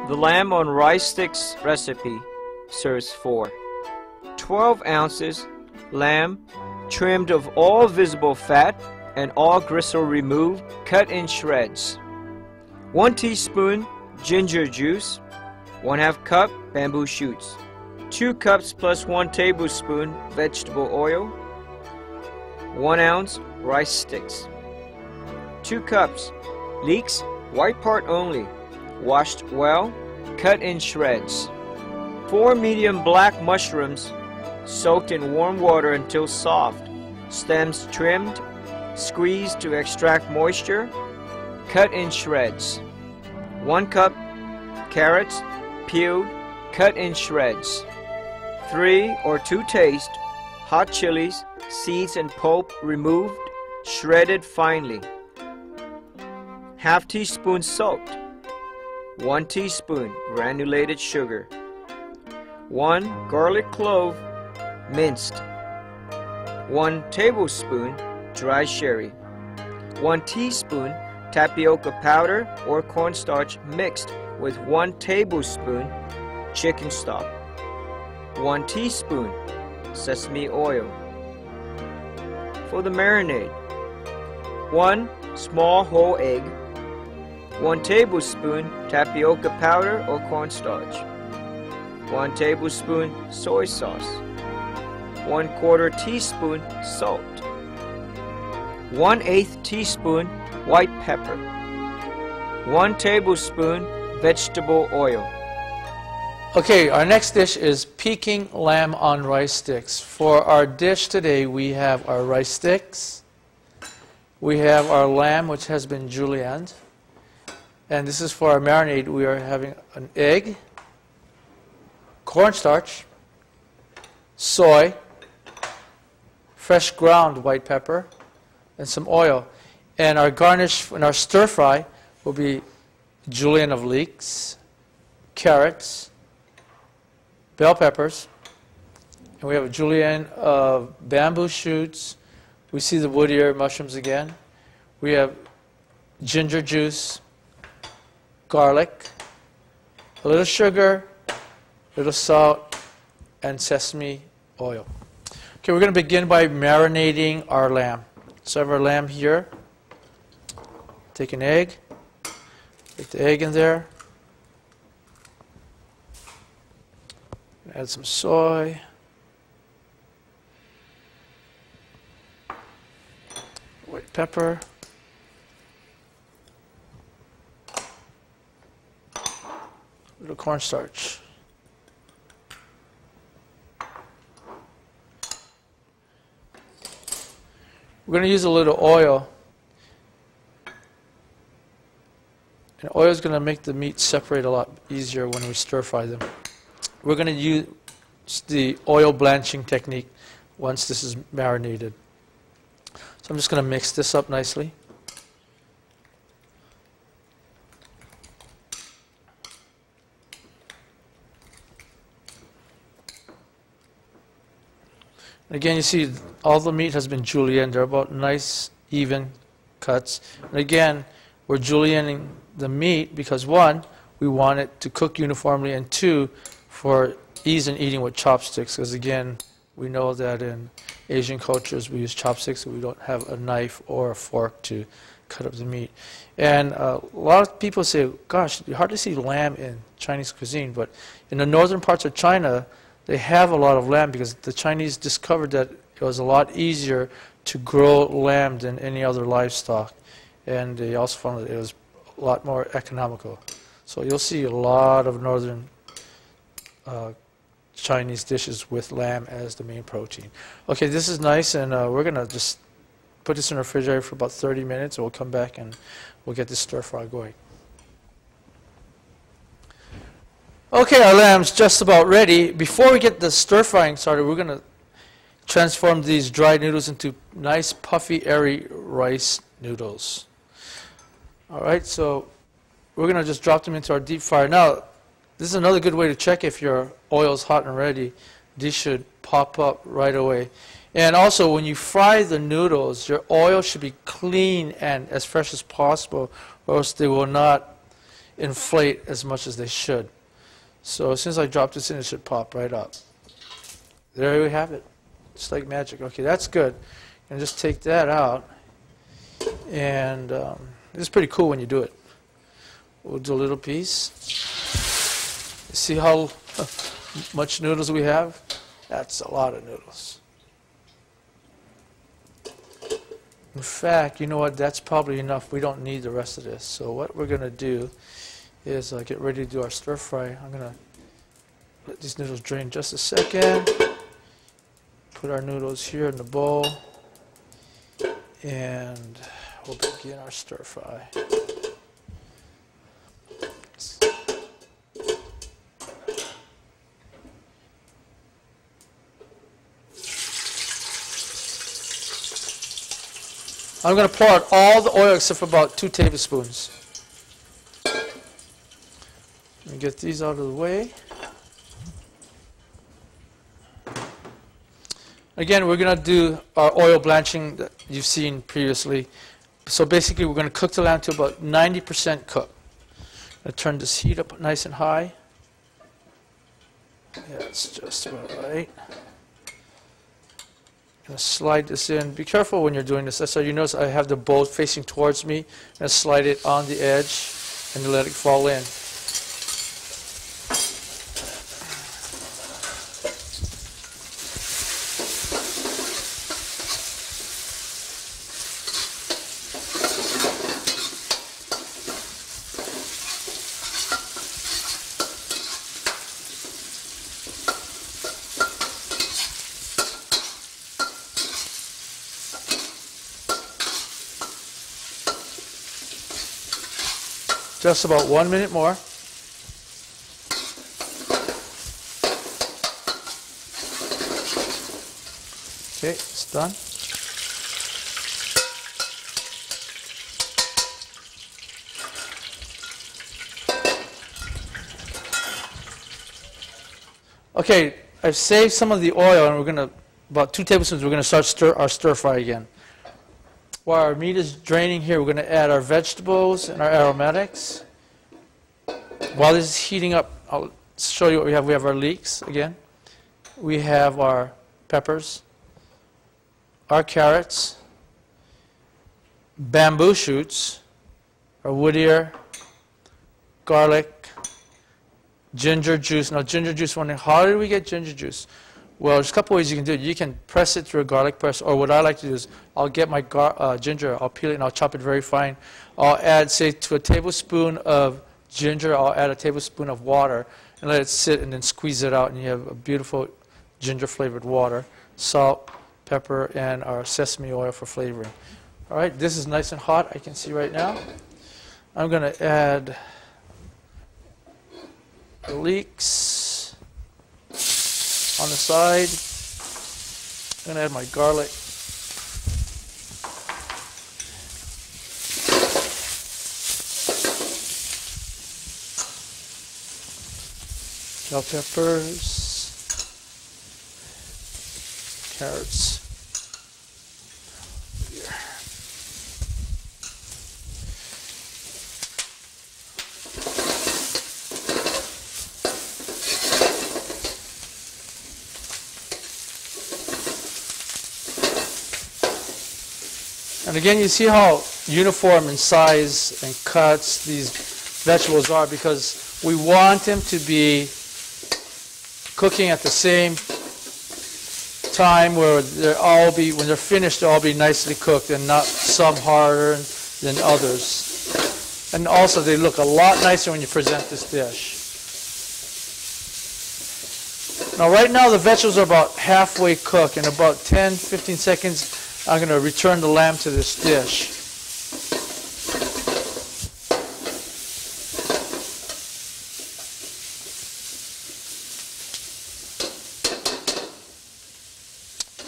The lamb on rice sticks recipe serves 4. 12 ounces lamb, trimmed of all visible fat and all gristle removed, cut in shreds. 1 teaspoon ginger juice, 1/2 cup bamboo shoots, 2 cups plus 1 tablespoon vegetable oil, 1 ounce rice sticks, 2 cups leeks, white part only, washed well, cut in shreds. 4 medium black mushrooms soaked in warm water until soft, stems trimmed, squeezed to extract moisture, cut in shreds. 1 cup carrots, peeled, cut in shreds. 3 or 2 taste hot chilies, seeds and pulp removed, shredded finely. 1/2 teaspoon salt, 1 teaspoon granulated sugar, 1 garlic clove minced, 1 tablespoon dry sherry, 1 teaspoon tapioca powder or cornstarch mixed with 1 tablespoon chicken stock, 1 teaspoon sesame oil. For the marinade, 1 small whole egg, 1 tablespoon tapioca powder or cornstarch, 1 tablespoon soy sauce, 1/4 teaspoon salt, 1/8 teaspoon white pepper, 1 tablespoon vegetable oil. Okay, our next dish is Peking lamb on rice sticks. For our dish today, we have our rice sticks, we have our lamb which has been julienned, and this is for our marinade. We are having an egg, cornstarch, soy, fresh ground white pepper, and some oil. And our garnish and our stir fry will be julienne of leeks, carrots, bell peppers, and we have a julienne of bamboo shoots. We see the wood ear mushrooms again. We have ginger juice, garlic, a little sugar, a little salt, and sesame oil. Okay, we're going to begin by marinating our lamb. So I have our lamb here. Take an egg, put the egg in there, add some soy, white pepper, a little cornstarch. We're going to use a little oil. And oil is going to make the meat separate a lot easier when we stir fry them. We're going to use the oil blanching technique once this is marinated. So I'm just going to mix this up nicely. And again, you see all the meat has been julienned. They're about nice, even cuts. And again, we're julienning the meat because 1, we want it to cook uniformly, and 2, for ease in eating with chopsticks, because again, we know that in Asian cultures we use chopsticks, so we don't have a knife or a fork to cut up the meat. And a lot of people say, gosh, you hardly see lamb in Chinese cuisine, but in the northern parts of China, they have a lot of lamb because the Chinese discovered that it was a lot easier to grow lamb than any other livestock. And they also found that it was a lot more economical. So you'll see a lot of northern Chinese dishes with lamb as the main protein. Okay, this is nice, and we're going to just put this in the refrigerator for about 30 minutes, and we'll come back and we'll get this stir fry going. Okay, our lamb's just about ready. Before we get the stir frying started, we're going to transform these dried noodles into nice, puffy, airy rice noodles. All right, so we're going to just drop them into our deep fryer. Now, this is another good way to check if your oil is hot and ready. These should pop up right away. And also, when you fry the noodles, your oil should be clean and as fresh as possible, or else they will not inflate as much as they should. So as soon as I drop this in, it should pop right up. There we have it. Just like magic. Okay, that's good. And just take that out. And it's pretty cool when you do it. We'll do a little piece. See how much noodles we have? That's a lot of noodles. In fact, you know what? That's probably enough. We don't need the rest of this. So what we're going to do is get ready to do our stir fry. I'm going to let these noodles drain just a second. Put our noodles here in the bowl. And we'll begin our stir fry. I'm going to pour out all the oil except for about 2 tablespoons. Let me get these out of the way. Again, we're going to do our oil blanching that you've seen previously. So basically, we're going to cook the lamb to about 90% cooked. I'm going to turn this heat up nice and high. That's just about right. Going to slide this in. Be careful when you're doing this. That's how you notice I have the bowl facing towards me. I'm going to slide it on the edge and let it fall in. Just about 1 minute more. Okay, it's done. Okay, I've saved some of the oil, and we're going to, about 2 tablespoons, we're going to start our stir fry again. While our meat is draining here, we're going to add our vegetables and our aromatics. While this is heating up, I'll show you what we have. We have our leeks again. We have our peppers, our carrots, bamboo shoots, our wood ear, garlic, ginger juice. Now, ginger juice, wondering, how did we get ginger juice? Well, there's a couple ways you can do it. You can press it through a garlic press, or what I like to do is I'll get my ginger, I'll peel it and I'll chop it very fine. I'll add, say, to a tablespoon of ginger, I'll add a tablespoon of water and let it sit and then squeeze it out, and you have a beautiful ginger-flavored water, salt, pepper, and our sesame oil for flavoring. All right, this is nice and hot, I can see right now. I'm going to add the leeks on the side. I'm going to add my garlic. Bell peppers, carrots. Here. And again, you see how uniform in size and cuts these vegetables are, because we want them to be cooking at the same time, where when they're finished, they'll all be nicely cooked, and not some harder than others. And also, they look a lot nicer when you present this dish. Now, right now, the vegetables are about halfway cooked. In about 10-15 seconds, I'm going to return the lamb to this dish.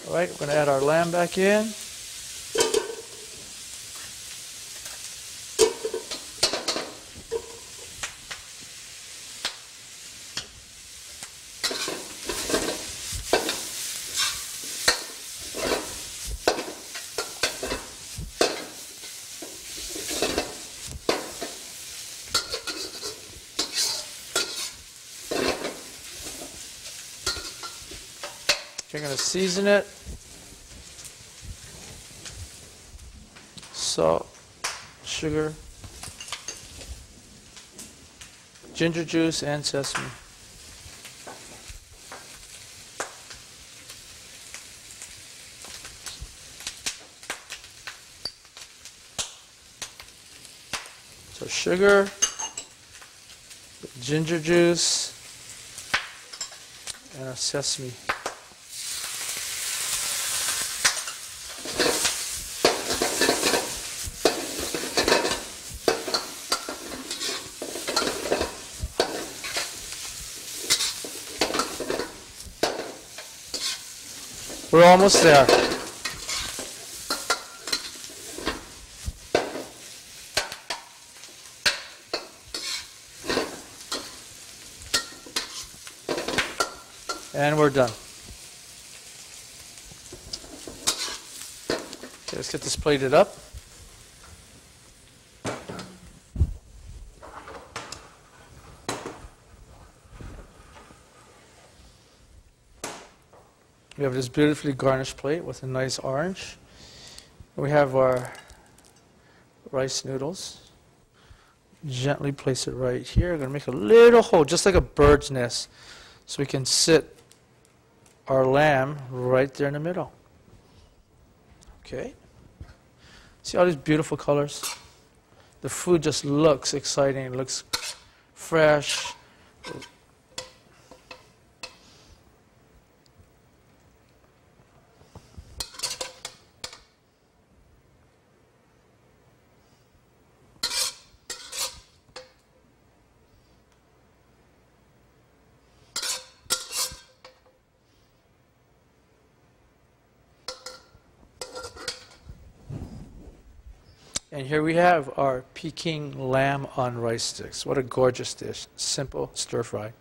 All right, we're going to add our lamb back in. You're going to season it. Salt, sugar, ginger juice, and sesame. So sugar, ginger juice, and our sesame. We're almost there. And we're done. Okay, let's get this plated up. We have this beautifully garnished plate with a nice orange. We have our rice noodles. Gently place it right here. We're going to make a little hole, just like a bird's nest, so we can sit our lamb right there in the middle. Okay. See all these beautiful colors? The food just looks exciting. It looks fresh. And here we have our Peking lamb on rice sticks. What a gorgeous dish. Simple stir fry.